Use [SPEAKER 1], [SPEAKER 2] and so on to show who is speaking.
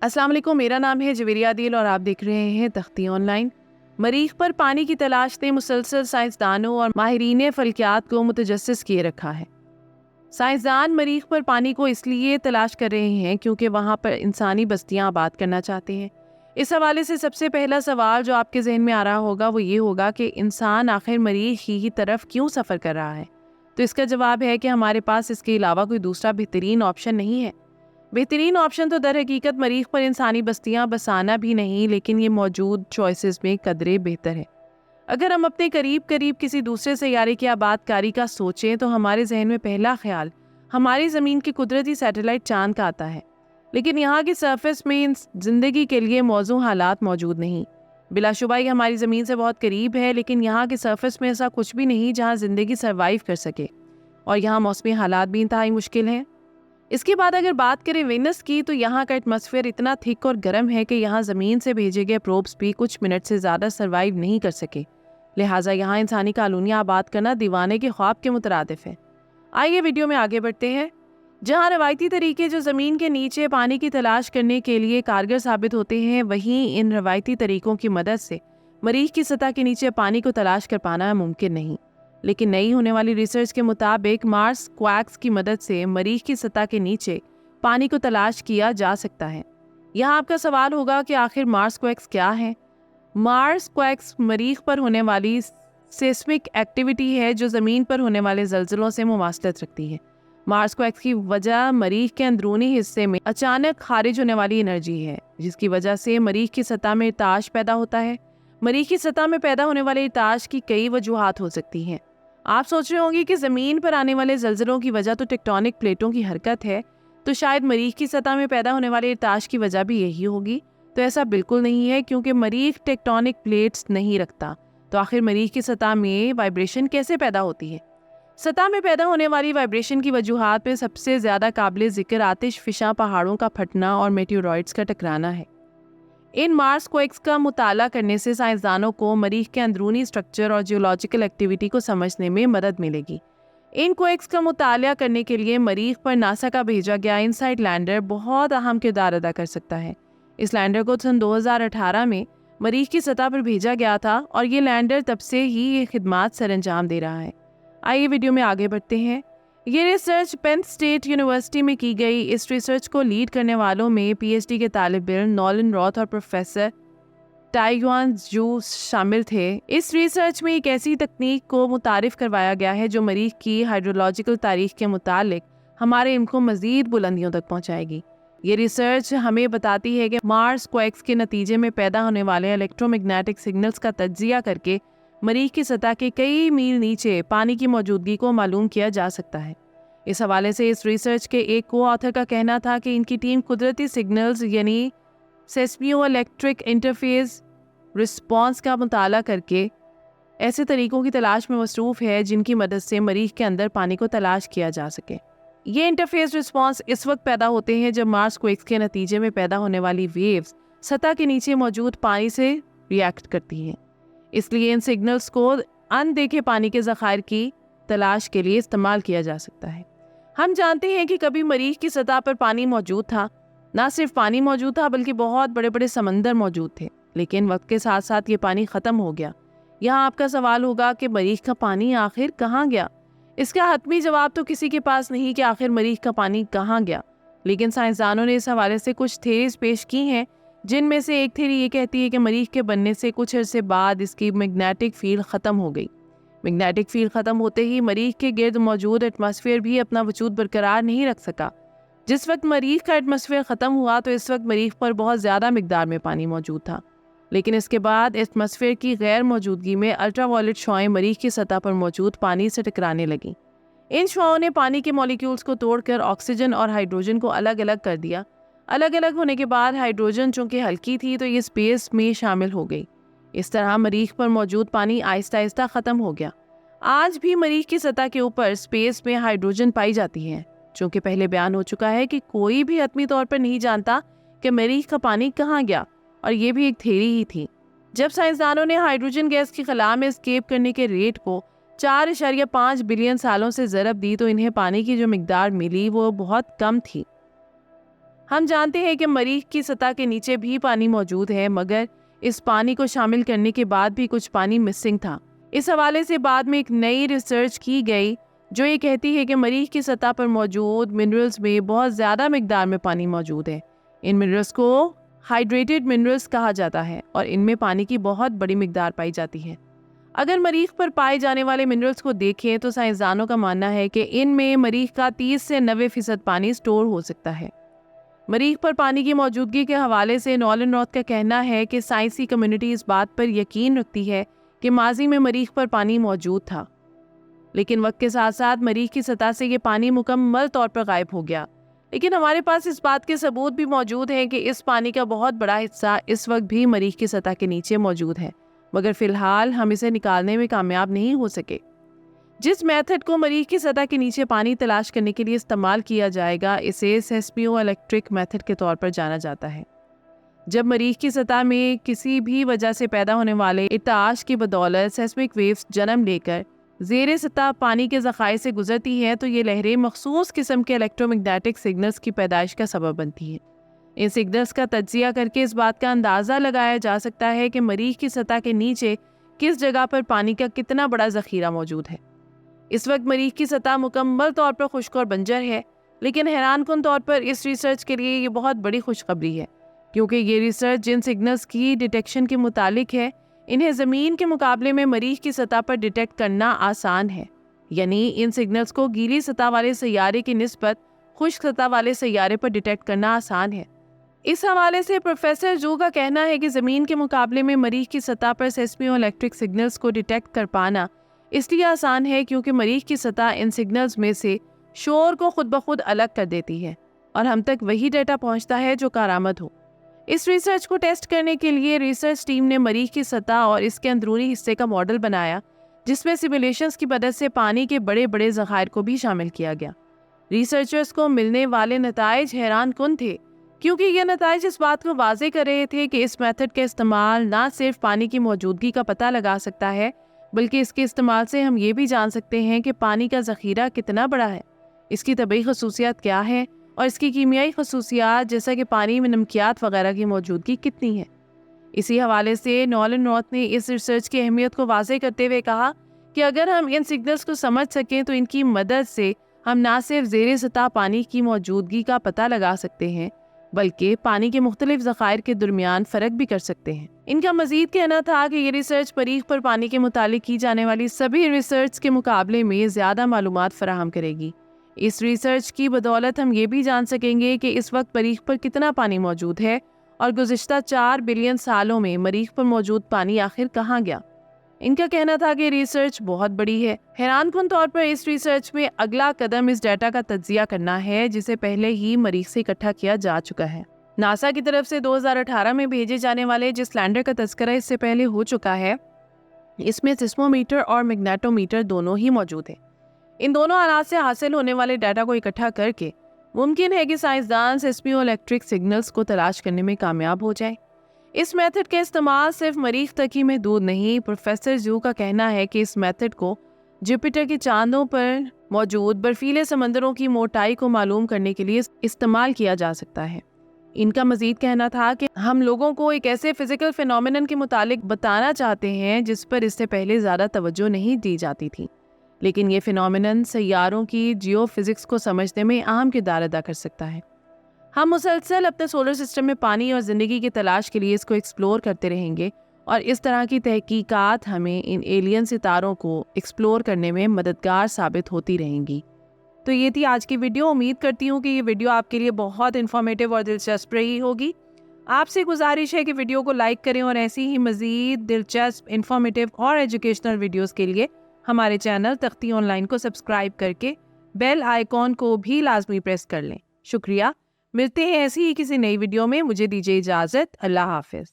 [SPEAKER 1] السلام علیکم، میرا نام ہے جویریہ عادل اور آپ دیکھ رہے ہیں تختی آن لائن۔ مریخ پر پانی کی تلاش نے مسلسل سائنسدانوں اور ماہرین فلکیات کو متجسس کیے رکھا ہے۔ سائنسدان مریخ پر پانی کو اس لیے تلاش کر رہے ہیں کیونکہ وہاں پر انسانی بستیاں آباد کرنا چاہتے ہیں۔ اس حوالے سے سب سے پہلا سوال جو آپ کے ذہن میں آ رہا ہوگا وہ یہ ہوگا کہ انسان آخر مریخ ہی طرف کیوں سفر کر رہا ہے؟ تو اس کا جواب ہے کہ ہمارے پاس اس کے علاوہ کوئی دوسرا بہترین آپشن نہیں ہے۔ بہترین آپشن تو در حقیقت مریخ پر انسانی بستیاں بسانا بھی نہیں، لیکن یہ موجود چوائسز میں قدرے بہتر ہے۔ اگر ہم اپنے قریب کسی دوسرے سیارے کی آباد کاری کا سوچیں تو ہمارے ذہن میں پہلا خیال ہماری زمین کی قدرتی سیٹلائٹ چاند کا آتا ہے، لیکن یہاں کی سرفس میں زندگی کے لیے موزوں حالات موجود نہیں۔ بلا شبہ یہ ہماری زمین سے بہت قریب ہے، لیکن یہاں کی سرفس میں ایسا کچھ بھی نہیں جہاں زندگی سروائیو کر سکے، اور یہاں موسمی حالات بھی انتہائی مشکل ہیں۔ اس کے بعد اگر بات کریں وینس کی، تو یہاں کا ایٹماسفیئر اتنا تھک اور گرم ہے کہ یہاں زمین سے بھیجے گئے پروبس بھی کچھ منٹ سے زیادہ سروائیو نہیں کر سکے، لہٰذا یہاں انسانی کالونیاں آباد کرنا دیوانے کے خواب کے مترادف ہے۔ آئیے ویڈیو میں آگے بڑھتے ہیں۔ جہاں روایتی طریقے جو زمین کے نیچے پانی کی تلاش کرنے کے لیے کارگر ثابت ہوتے ہیں، وہیں ان روایتی طریقوں کی مدد سے مریخ کی سطح کے نیچے پانی کو تلاش کر پانا ممکن نہیں۔ لیکن نئی ہونے والی ریسرچ کے مطابق مارس کویکس کی مدد سے مریخ کی سطح کے نیچے پانی کو تلاش کیا جا سکتا ہے۔ یہاں آپ کا سوال ہوگا کہ آخر مارس کویکس کیا ہے؟ مارس کویکس مریخ پر ہونے والی سیسمک ایکٹیویٹی ہے جو زمین پر ہونے والے زلزلوں سے مماثلت رکھتی ہے۔ مارس کویکس کی وجہ مریخ کے اندرونی حصے میں اچانک خارج ہونے والی انرجی ہے، جس کی وجہ سے مریخ کی سطح میں ارتعاش پیدا ہوتا ہے۔ مریخ کی سطح میں پیدا ہونے والے ارتعاش کی کئی وجوہات ہو سکتی ہیں۔ آپ سوچ رہے ہوں گے کہ زمین پر آنے والے زلزلوں کی وجہ تو ٹیکٹونک پلیٹوں کی حرکت ہے، تو شاید مریخ کی سطح میں پیدا ہونے والے ارتعاش کی وجہ بھی یہی ہوگی۔ تو ایسا بالکل نہیں ہے، کیونکہ مریخ ٹیکٹونک پلیٹس نہیں رکھتا۔ تو آخر مریخ کی سطح میں وائبریشن کیسے پیدا ہوتی ہے؟ سطح میں پیدا ہونے والی وائبریشن کی وجوہات میں سب سے زیادہ قابل ذکر آتش فشاں پہاڑوں کا پھٹنا اور میٹیورائٹس کا ٹکرانا ہے۔ ان مارس کویکس کا مطالعہ کرنے سے سائنسدانوں کو مریخ کے اندرونی اسٹرکچر اور جیولوجیکل ایکٹیویٹی کو سمجھنے میں مدد ملے گی۔ ان کویکس کا مطالعہ کرنے کے لیے مریخ پر ناسا کا بھیجا گیا انسائٹ لینڈر بہت اہم کردار ادا کر سکتا ہے۔ اس لینڈر کو سن 2018 میں مریخ کی سطح پر بھیجا گیا تھا، اور یہ لینڈر تب سے ہی یہ خدمات سر انجام دے رہا ہے۔ آئیے ویڈیو میں آگے بڑھتے ہیں۔ یہ ریسرچ پین اسٹیٹ یونیورسٹی میں کی گئی۔ اس ریسرچ کو لیڈ کرنے والوں میں پی ایچ ڈی کے طالب علم نولن روتھ اور پروفیسر ٹائیوان زھو شامل تھے۔ اس ریسرچ میں ایک ایسی تکنیک کو متعارف کروایا گیا ہے جو مریخ کی ہائیڈرولوجیکل تاریخ کے متعلق ہمارے علم کو مزید بلندیوں تک پہنچائے گی۔ یہ ریسرچ ہمیں بتاتی ہے کہ مارس کویکس کے نتیجے میں پیدا ہونے والے الیکٹرو میگنیٹک سگنلز کا تجزیہ کر کے مریخ کی سطح کے کئی میل نیچے پانی کی موجودگی کو معلوم کیا جا سکتا ہے۔ اس حوالے سے اس ریسرچ کے ایک کو آتھر کا کہنا تھا کہ ان کی ٹیم قدرتی سگنلز یعنی سیسمیو الیکٹرک انٹرفیس رسپانس کا مطالعہ کر کے ایسے طریقوں کی تلاش میں مصروف ہے جن کی مدد سے مریخ کے اندر پانی کو تلاش کیا جا سکے۔ یہ انٹرفیس رسپانس اس وقت پیدا ہوتے ہیں جب مارس کویکس کے نتیجے میں پیدا ہونے والی ویوز سطح کے نیچے موجود پانی سے ریئیکٹ کرتی ہیں۔ اس لیے ان سگنلز کو ان دیکھے پانی کے ذخائر کی تلاش کے لیے استعمال کیا جا سکتا ہے۔ ہم جانتے ہیں کہ کبھی مریخ کی سطح پر پانی موجود تھا۔ نہ صرف پانی موجود تھا بلکہ بہت بڑے بڑے سمندر موجود تھے، لیکن وقت کے ساتھ ساتھ یہ پانی ختم ہو گیا۔ یہاں آپ کا سوال ہوگا کہ مریخ کا پانی آخر کہاں گیا؟ اس کا حتمی جواب تو کسی کے پاس نہیں کہ آخر مریخ کا پانی کہاں گیا، لیکن سائنسدانوں نے اس حوالے سے کچھ تھیریز پیش کی ہیں، جن میں سے ایک تھیری یہ کہتی ہے کہ مریخ کے بننے سے کچھ عرصے بعد اس کی میگنیٹک فیلڈ ختم ہو گئی۔ میگنیٹک فیلڈ ختم ہوتے ہی مریخ کے گرد موجود ایٹماسفیئر بھی اپنا وجود برقرار نہیں رکھ سکا۔ جس وقت مریخ کا ایٹماسفیئر ختم ہوا تو اس وقت مریخ پر بہت زیادہ مقدار میں پانی موجود تھا، لیکن اس کے بعد ایٹماسفیئر کی غیر موجودگی میں الٹرا وائلٹ شعاعیں مریخ کی سطح پر موجود پانی سے ٹکرانے لگیں۔ ان شعاعوں نے پانی کے مالیکیولز کو توڑ کر آکسیجن اور ہائیڈروجن کو الگ الگ کر دیا۔ الگ الگ ہونے کے بعد ہائیڈروجن چونکہ ہلکی تھی تو یہ اسپیس میں شامل ہو گئی۔ اس طرح مریخ پر موجود پانی آہستہ آہستہ ختم ہو گیا۔ آج بھی مریخ کی سطح کے اوپر اسپیس میں ہائیڈروجن پائی جاتی ہے، چونکہ پہلے بیان ہو چکا ہے کہ کوئی بھی حتمی طور پر نہیں جانتا کہ مریخ کا پانی کہاں گیا، اور یہ بھی ایک تھیری ہی تھی۔ جب سائنسدانوں نے ہائیڈروجن گیس کی خلا میں اسکیپ کرنے کے ریٹ کو 4.5 بلین سالوں سے ضرب دی تو انہیں پانی کی جو مقدار ملی وہ بہت کم تھی۔ ہم جانتے ہیں کہ مریخ کی سطح کے نیچے بھی پانی موجود ہے، مگر اس پانی کو شامل کرنے کے بعد بھی کچھ پانی مسنگ تھا۔ اس حوالے سے بعد میں ایک نئی ریسرچ کی گئی جو یہ کہتی ہے کہ مریخ کی سطح پر موجود منرلز میں بہت زیادہ مقدار میں پانی موجود ہے۔ ان منرلز کو ہائیڈریٹڈ منرلز کہا جاتا ہے اور ان میں پانی کی بہت بڑی مقدار پائی جاتی ہے۔ اگر مریخ پر پائے جانے والے منرلز کو دیکھیں تو سائنسدانوں کا ماننا ہے کہ ان میں مریخ کا 30 سے 90% پانی سٹور ہو سکتا ہے۔ مریخ پر پانی کی موجودگی کے حوالے سے نولن نارتھ کا کہنا ہے کہ سائنسی کمیونٹی اس بات پر یقین رکھتی ہے کہ ماضی میں مریخ پر پانی موجود تھا، لیکن وقت کے ساتھ ساتھ مریخ کی سطح سے یہ پانی مکمل طور پر غائب ہو گیا۔ لیکن ہمارے پاس اس بات کے ثبوت بھی موجود ہیں کہ اس پانی کا بہت بڑا حصہ اس وقت بھی مریخ کی سطح کے نیچے موجود ہے، مگر فی الحال ہم اسے نکالنے میں کامیاب نہیں ہو سکے۔ جس میتھڈ کو مریخ کی سطح کے نیچے پانی تلاش کرنے کے لیے استعمال کیا جائے گا اسے سیسمیو الیکٹرک میتھڈ کے طور پر جانا جاتا ہے۔ جب مریخ کی سطح میں کسی بھی وجہ سے پیدا ہونے والے ارتعاش کی بدولت سیسمک ویوز جنم لے کر زیر سطح پانی کے ذخائر سے گزرتی ہیں تو یہ لہریں مخصوص قسم کے الیکٹرو میگنیٹک سگنلز کی پیدائش کا سبب بنتی ہیں۔ ان سگنلز کا تجزیہ کر کے اس بات کا اندازہ لگایا جا سکتا ہے کہ مریخ کی سطح کے نیچے کس جگہ پر پانی کا کتنا بڑا ذخیرہ موجود ہے۔ اس وقت مریخ کی سطح مکمل طور پر خشک اور بنجر ہے، لیکن حیران کن طور پر اس ریسرچ کے لیے یہ بہت بڑی خوشخبری ہے، کیونکہ یہ ریسرچ جن سگنلز کی ڈیٹیکشن کے متعلق ہے انہیں زمین کے مقابلے میں مریخ کی سطح پر ڈیٹیکٹ کرنا آسان ہے۔ یعنی ان سگنلز کو گیلی سطح والے سیارے کی نسبت خشک سطح والے سیارے پر ڈیٹیکٹ کرنا آسان ہے۔ اس حوالے سے پروفیسر زو کا کہنا ہے کہ زمین کے مقابلے میں مریخ کی سطح پر سیسمیو الیکٹرک سگنلز کو ڈیٹیکٹ کر پانا اس لیے آسان ہے کیونکہ مریخ کی سطح ان سگنلز میں سے شور کو خود بخود الگ کر دیتی ہے اور ہم تک وہی ڈیٹا پہنچتا ہے جو کارآمد ہو۔ اس ریسرچ کو ٹیسٹ کرنے کے لیے ریسرچ ٹیم نے مریخ کی سطح اور اس کے اندرونی حصے کا ماڈل بنایا، جس میں سیمولیشنز کی مدد سے پانی کے بڑے بڑے ذخائر کو بھی شامل کیا گیا۔ ریسرچرز کو ملنے والے نتائج حیران کن تھے، کیونکہ یہ نتائج اس بات کو واضح کر رہے تھے کہ اس میتھڈ کا استعمال نہ صرف پانی کی موجودگی کا پتہ لگا سکتا ہے، بلکہ اس کے استعمال سے ہم یہ بھی جان سکتے ہیں کہ پانی کا ذخیرہ کتنا بڑا ہے، اس کی طبعی خصوصیات کیا ہے اور اس کی کیمیائی خصوصیات جیسا کہ پانی میں نمکیات وغیرہ کی موجودگی کتنی ہے۔ اسی حوالے سے نولن نارتھ نے اس ریسرچ کی اہمیت کو واضح کرتے ہوئے کہا کہ اگر ہم ان سگنلز کو سمجھ سکیں تو ان کی مدد سے ہم نہ صرف زیر سطح پانی کی موجودگی کا پتہ لگا سکتے ہیں بلکہ پانی کے مختلف ذخائر کے درمیان فرق بھی کر سکتے ہیں۔ ان کا مزید کہنا تھا کہ یہ ریسرچ مریخ پر پانی کے متعلق کی جانے والی سبھی ریسرچ کے مقابلے میں زیادہ معلومات فراہم کرے گی۔ اس ریسرچ کی بدولت ہم یہ بھی جان سکیں گے کہ اس وقت مریخ پر کتنا پانی موجود ہے اور گزشتہ 4 بلین سالوں میں مریخ پر موجود پانی آخر کہاں گیا۔ ان کا کہنا تھا کہ ریسرچ بہت بڑی ہے۔ حیران کن طور پر اس ریسرچ میں اگلا قدم اس ڈیٹا کا تجزیہ کرنا ہے جسے پہلے ہی مریخ سے اکٹھا کیا جا چکا ہے۔ ناسا کی طرف سے 2018 میں بھیجے جانے والے جس لینڈر کا تذکرہ اس سے پہلے ہو چکا ہے، اس میں سیسمومیٹر اور میگنیٹومیٹر دونوں ہی موجود ہیں۔ ان دونوں آلات سے حاصل ہونے والے ڈیٹا کو اکٹھا کر کے ممکن ہے کہ سائنسدان سیسمیو الیکٹرک سگنلز کو تلاش کرنے میں کامیاب ہو جائیں۔ اس میتھڈ کا استعمال صرف مریخ تک ہی محدود نہیں۔ پروفیسر زیو کا کہنا ہے کہ اس میتھڈ کو جوپیٹر کے چاندوں پر موجود برفیلے سمندروں کی موٹائی کو معلوم کرنے کے لیے استعمال کیا جا سکتا ہے۔ ان کا مزید کہنا تھا کہ ہم لوگوں کو ایک ایسے فزیکل فینومینن کے متعلق بتانا چاہتے ہیں جس پر اس سے پہلے زیادہ توجہ نہیں دی جاتی تھی، لیکن یہ فینومینن سیاروں کی جیو فزکس کو سمجھنے میں اہم کردار ادا کر سکتا ہے۔ ہم مسلسل اپنے سولر سسٹم میں پانی اور زندگی کی تلاش کے لیے اس کو ایکسپلور کرتے رہیں گے اور اس طرح کی تحقیقات ہمیں ان ایلین ستاروں کو ایکسپلور کرنے میں مددگار ثابت ہوتی رہیں گی۔ تو یہ تھی آج کی ویڈیو۔ امید کرتی ہوں کہ یہ ویڈیو آپ کے لیے بہت انفارمیٹیو اور دلچسپ رہی ہوگی۔ آپ سے گزارش ہے کہ ویڈیو کو لائک کریں اور ایسی ہی مزید دلچسپ، انفارمیٹیو اور ایجوکیشنل ویڈیوز کے لیے ہمارے چینل تختی آن لائن کو سبسکرائب کر کے بیل آئیکن کو بھی لازمی پریس کر لیں۔ شکریہ۔ ملتے ہیں ایسی ہی کسی نئی ویڈیو میں۔ مجھے دیجیے اجازت۔ اللہ حافظ۔